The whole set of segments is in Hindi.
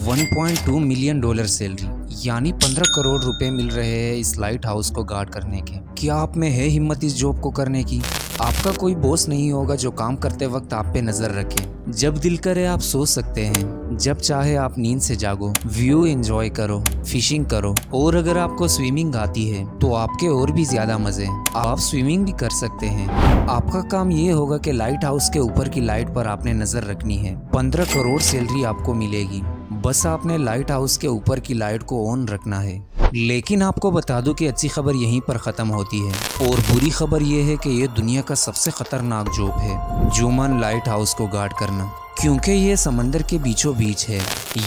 1.2 मिलियन डॉलर सैलरी यानी 15 करोड़ रुपए मिल रहे हैं इस लाइट हाउस को गार्ड करने के। क्या आप में है हिम्मत इस जॉब को करने की? आपका कोई बॉस नहीं होगा जो काम करते वक्त आप पे नजर रखे। जब दिल करे आप सो सकते हैं, जब चाहे आप नींद से जागो, व्यू एंजॉय करो, फिशिंग करो, और अगर आपको स्विमिंग आती है तो आपके और भी ज्यादा मजे। आप स्विमिंग भी कर सकते हैं। आपका काम ये होगा कि लाइट हाउस के ऊपर की लाइट पर आपने नजर रखनी है। 15 करोड़ सैलरी आपको मिलेगी। बस आपने लाइट हाउस के ऊपर की लाइट को ऑन रखना है। लेकिन आपको बता दूं कि अच्छी खबर यहीं पर ख़त्म होती है और बुरी खबर यह है कि ये दुनिया का सबसे ख़तरनाक जॉब है, जुमन लाइट हाउस को गार्ड करना। क्योंकि ये समंदर के बीचों बीच है।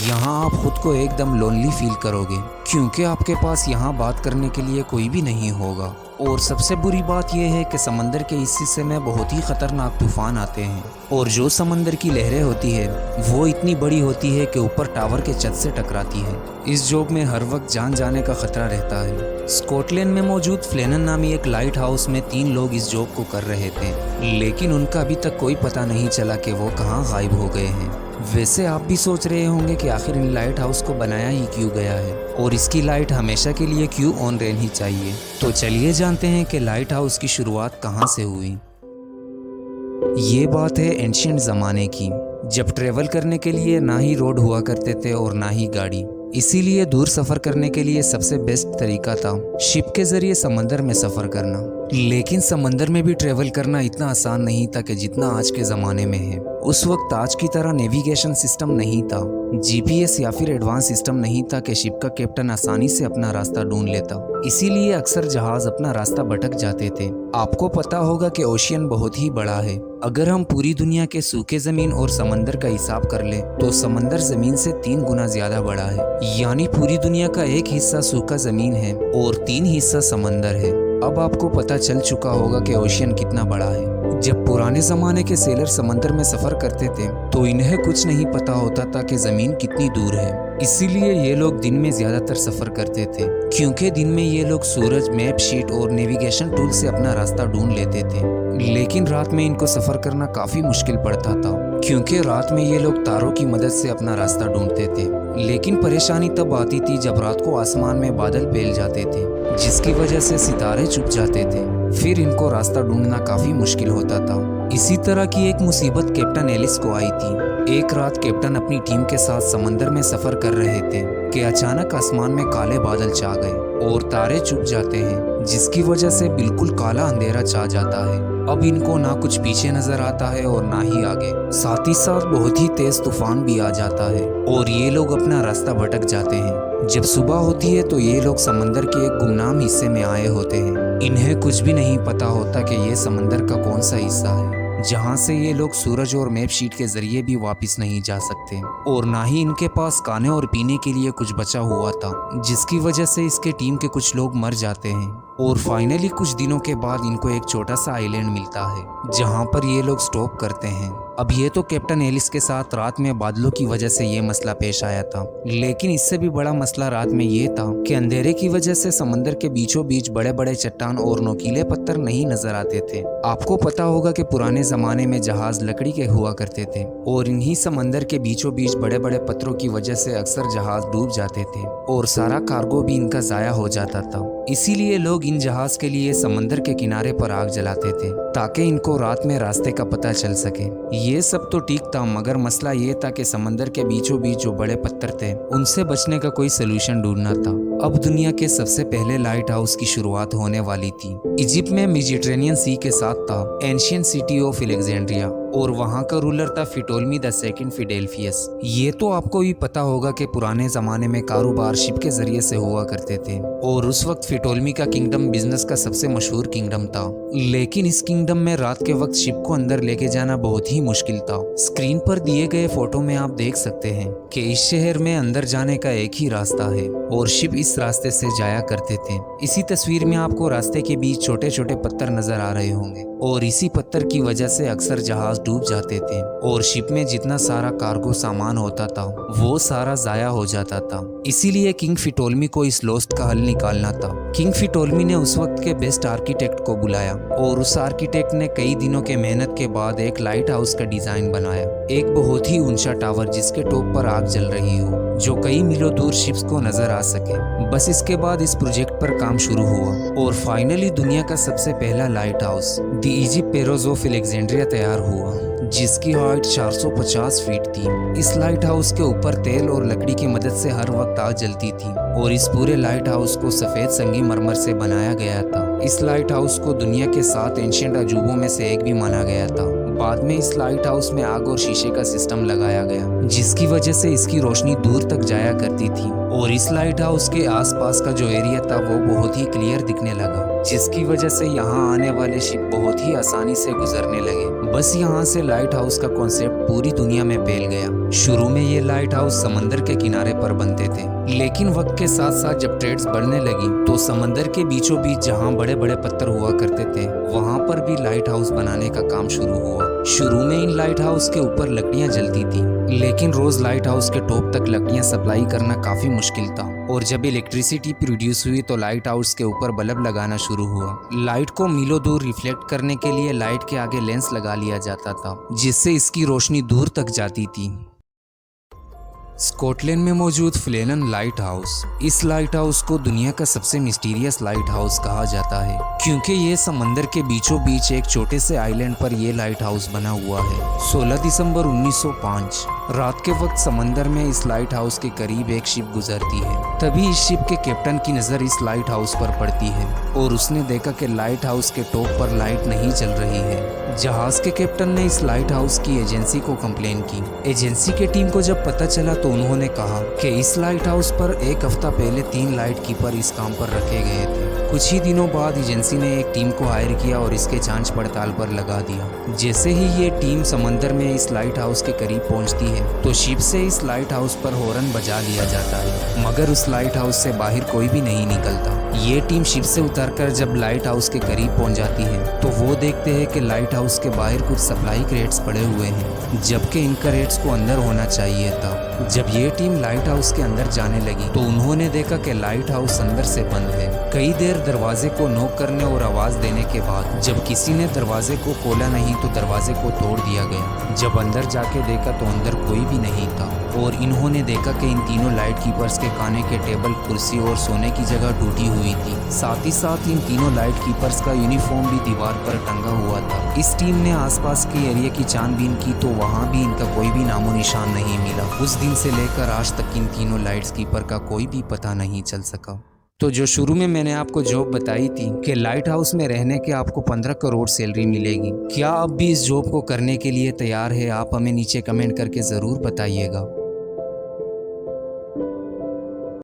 यहाँ आप खुद को एकदम लोनली फील करोगे क्योंकि आपके पास यहाँ बात करने के लिए कोई भी नहीं होगा। और सबसे बुरी बात यह है कि समंदर के इस हिस्से में बहुत ही खतरनाक तूफान आते हैं और जो समंदर की लहरें होती है वो इतनी बड़ी होती है कि ऊपर टावर के छत से टकराती है। इस जॉब में हर वक्त जान जाने का खतरा रहता है। स्कॉटलैंड में मौजूद फ्लेनन नामी एक लाइट हाउस में 3 लोग इस जॉब को कर रहे थे, लेकिन उनका अभी तक कोई पता नहीं चला कि वो कहाँ गायब हो गए हैं। वैसे आप भी सोच रहे होंगे कि आखिर इन लाइट हाउस को बनाया ही क्यों गया है और इसकी लाइट हमेशा के लिए क्यों ऑन रहनी चाहिए। तो चलिए जानते हैं कि लाइट हाउस की शुरुआत कहाँ से हुई। ये बात है एंशिएंट ज़माने की, जब ट्रेवल करने के लिए ना ही रोड हुआ करते थे और ना ही गाड़ी। इसीलिए दूर सफ़र करने के लिए सबसे बेस्ट तरीका था शिप के ज़रिए समंदर में सफ़र करना। लेकिन समंदर में भी ट्रेवल करना इतना आसान नहीं था कि जितना आज के ज़माने में है। उस वक्त आज की तरह नेविगेशन सिस्टम नहीं था, जीपीएस या फिर एडवांस सिस्टम नहीं था कि शिप का कैप्टन आसानी से अपना रास्ता ढूंढ लेता। इसीलिए अक्सर जहाज अपना रास्ता भटक जाते थे। आपको पता होगा कि ओशियन बहुत ही बड़ा है। अगर हम पूरी दुनिया के सूखे ज़मीन और समंदर का हिसाब कर लें तो समंदर ज़मीन से 3 गुना ज़्यादा बड़ा है। यानी पूरी दुनिया का एक हिस्सा सूखा ज़मीन है और 3 हिस्सा समंदर है। अब आपको पता चल चुका होगा कि ओशियन कितना बड़ा है। जब पुराने ज़माने के सेलर समंदर में सफ़र करते थे तो इन्हें कुछ नहीं पता होता था कि ज़मीन कितनी दूर है। इसीलिए ये लोग दिन में ज़्यादातर सफ़र करते थे, क्योंकि दिन में ये लोग सूरज, मैप शीट और नेविगेशन टूल से अपना रास्ता ढूंढ लेते थे। लेकिन रात में इनको सफ़र करना काफ़ी मुश्किल पड़ता था, क्योंकि रात में ये लोग तारों की मदद से अपना रास्ता ढूंढते थे। लेकिन परेशानी तब आती थी जब रात को आसमान में बादल फैल जाते थे, जिसकी वजह से सितारे छुप जाते थे। फिर इनको रास्ता ढूंढना काफ़ी मुश्किल होता था। इसी तरह की एक मुसीबत कैप्टन एलिस को आई थी। एक रात कैप्टन अपनी टीम के साथ समंदर में सफ़र कर रहे थे कि अचानक आसमान में काले बादल छा गए और तारे छुप जाते हैं, जिसकी वजह से बिल्कुल काला अंधेरा छा जाता है। अब इनको ना कुछ पीछे नजर आता है और ना ही आगे। साथ ही साथ बहुत ही तेज तूफान भी आ जाता है और ये लोग अपना रास्ता भटक जाते हैं। जब सुबह होती है तो ये लोग समंदर के एक गुमनाम हिस्से में आए होते हैं। इन्हें कुछ भी नहीं पता होता कि ये समंदर का कौन सा हिस्सा है जहाँ से ये लोग सूरज और मैप शीट के जरिए भी वापस नहीं जा सकते, और ना ही इनके पास खाने और पीने के लिए कुछ बचा हुआ था, जिसकी वजह से इसके टीम के कुछ लोग मर जाते हैं। और फाइनली कुछ दिनों के बाद इनको एक छोटा सा आइलैंड मिलता है जहाँ पर ये लोग स्टॉप करते हैं। अब ये तो कैप्टन एलिस के साथ रात में बादलों की वजह से ये मसला पेश आया था, लेकिन इससे भी बड़ा मसला रात में ये था कि अंधेरे की वजह से समंदर के बीचों बीच बड़े बड़े चट्टान और नोकीले पत्थर नहीं नजर आते थे। आपको पता होगा कि पुराने जमाने में जहाज लकड़ी के हुआ करते थे और इन्हीं समंदर के बीचों बीच बड़े बड़े पत्थरों की वजह से अक्सर जहाज डूब जाते थे और सारा कार्गो भी इनका जाया हो जाता था। इसीलिए लोग इन जहाज के लिए समंदर के किनारे पर आग जलाते थे ताकि इनको रात में रास्ते का पता चल सके। ये सब तो ठीक था, मगर मसला ये था कि समंदर के बीचों बीच जो बड़े पत्थर थे उनसे बचने का कोई सोल्यूशन ढूंढना था। अब दुनिया के सबसे पहले लाइट हाउस की शुरुआत होने वाली थी। इजिप्ट में मेडिटेरेनियन सी के साथ था एंशिएंट सिटी ऑफ अलेक्जेंड्रिया और वहाँ का रूलर था फिटोल्मी II फिडेल्फियस। ये तो आपको भी पता होगा कि पुराने जमाने में कारोबार शिप के जरिए से हुआ करते थे और उस वक्त फिटोल्मी का किंगडम बिजनेस का सबसे मशहूर किंगडम था। लेकिन इस किंगडम में रात के वक्त शिप को अंदर लेके जाना बहुत ही मुश्किल था। स्क्रीन पर दिए गए फोटो में आप देख सकते हैं कि इस शहर में अंदर जाने का एक ही रास्ता है और शिप इस रास्ते से जाया करते थे। इसी तस्वीर में आपको रास्ते के बीच छोटे छोटे पत्थर नजर आ रहे होंगे और इसी पत्थर की वजह से अक्सर जहाज डूब जाते थे और शिप में जितना सारा कार्गो सामान होता था वो सारा जाया हो जाता था। इसीलिए किंग फिटोल्मी को इस लॉस्ट का हल निकालना था। किंग फिटोल्मी ने उस वक्त के बेस्ट आर्किटेक्ट को बुलाया और उस आर्किटेक्ट ने कई दिनों के मेहनत के बाद एक लाइट हाउस का डिजाइन बनाया। एक बहुत ही ऊंचा टावर जिसके टॉप पर आग जल रही हो जो कई मीलों दूर शिप्स को नजर आ सके। बस इसके बाद इस प्रोजेक्ट पर काम शुरू हुआ और फाइनली दुनिया का सबसे पहला light house the Egypt Peroz of Alexandria तैयार हुआ, जिसकी हाइट 450 फीट थी। इस लाइट हाउस के ऊपर तेल और लकड़ी की मदद से हर वक्त आग जलती थी और इस पूरे लाइट हाउस को सफेद संगमरमर से बनाया गया था। इस लाइट हाउस को दुनिया के 7 एंशिएंट अजूबों में से एक भी माना गया था। बाद में इस लाइट हाउस में आग और शीशे का सिस्टम लगाया गया, जिसकी वजह से इसकी रोशनी दूर तक जाया करती थी और इस लाइट हाउस के आसपास का जो एरिया था वो बहुत ही क्लियर दिखने लगा, जिसकी वजह से यहाँ आने वाले शिप बहुत ही आसानी से गुजरने लगे। बस यहाँ से लाइट हाउस का कॉन्सेप्ट पूरी दुनिया में फैल गया। शुरू में ये लाइट हाउस समंदर के किनारे पर बनते थे, लेकिन वक्त के साथ साथ जब ट्रेड्स बढ़ने लगी तो समंदर के बीचों बीच जहाँ बड़े बड़े पत्थर हुआ करते थे वहाँ पर भी लाइट हाउस बनाने का काम शुरू हुआ। शुरू में इन लाइट हाउस के ऊपर लकड़ियाँ जलती थी, लेकिन रोज लाइट हाउस के टॉप तक लकड़ियाँ सप्लाई करना काफी मुश्किल था और जब इलेक्ट्रिसिटी प्रोड्यूस हुई तो लाइट हाउस के ऊपर बल्ब लगाना शुरू हुआ। लाइट को मीलों दूर रिफ्लेक्ट करने के लिए लाइट के आगे लेंस लगा लिया जाता था, जिससे इसकी रोशनी दूर तक जाती थी। स्कॉटलैंड में मौजूद फ्लेनन लाइट हाउस, इस लाइट हाउस को दुनिया का सबसे मिस्टीरियस लाइट हाउस कहा जाता है, क्योंकि ये समंदर के बीचों बीच एक छोटे से आइलैंड पर यह लाइट हाउस बना हुआ है। 16 दिसंबर 1905 रात के वक्त समंदर में इस लाइट हाउस के करीब एक शिप गुजरती है। तभी इस शिप के कैप्टन की नजर इस लाइट हाउस पर पड़ती है और उसने देखा कि लाइट हाउस के टॉप पर लाइट नहीं जल रही है। जहाज के कैप्टन ने इस लाइट हाउस की एजेंसी को कंप्लेन की। एजेंसी के टीम को जब पता चला तो उन्होंने कहा कि इस लाइट हाउस पर एक हफ्ता पहले 3 लाइट कीपर इस काम पर रखे गए थे। कुछ ही दिनों बाद एजेंसी ने एक टीम को हायर किया और इसके जांच पड़ताल पर लगा दिया। जैसे ही ये टीम समंदर में इस लाइट हाउस के करीब पहुंचती है तो शिप से इस लाइट हाउस पर हॉर्न बजा लिया जाता है, मगर उस लाइट हाउस से बाहर कोई भी नहीं निकलता। ये टीम शिप से उतरकर जब लाइट हाउस के करीब पहुंच जाती है तो वो देखते हैं कि लाइट हाउस के बाहर कुछ सप्लाई क्रेट्स पड़े हुए हैं, जबकि इन क्रेट्स को अंदर होना चाहिए था। जब ये टीम लाइट हाउस के अंदर जाने लगी तो उन्होंने देखा कि लाइट हाउस अंदर से बंद है। कई देर दरवाजे को नॉक करने और आवाज देने के बाद जब किसी ने दरवाजे को खोला नहीं तो दरवाजे को तोड़ दिया गया। जब अंदर जाके देखा तो अंदर कोई भी नहीं था और इन्होंने देखा कि इन तीनों लाइट कीपर्स के खाने के टेबल, कुर्सी और सोने की जगह टूटी हुई थी। साथ ही साथ इन तीनों लाइट कीपर्स का यूनिफॉर्म भी दीवार पर टंगा हुआ था। इस टीम ने आसपास के एरिया की छानबीन की तो वहाँ भी इनका कोई भी नामो निशान नहीं मिला। उस दिन से लेकर आज तक इन तीनों लाइट्स कीपर का कोई भी पता नहीं चल सका। तो जो शुरू में मैंने आपको जॉब बताई थी कि लाइट हाउस में रहने के आपको 15 करोड़ सैलरी मिलेगी, क्या आप भी इस जॉब को करने के लिए तैयार है? आप हमें नीचे कमेंट करके ज़रूर बताइएगा।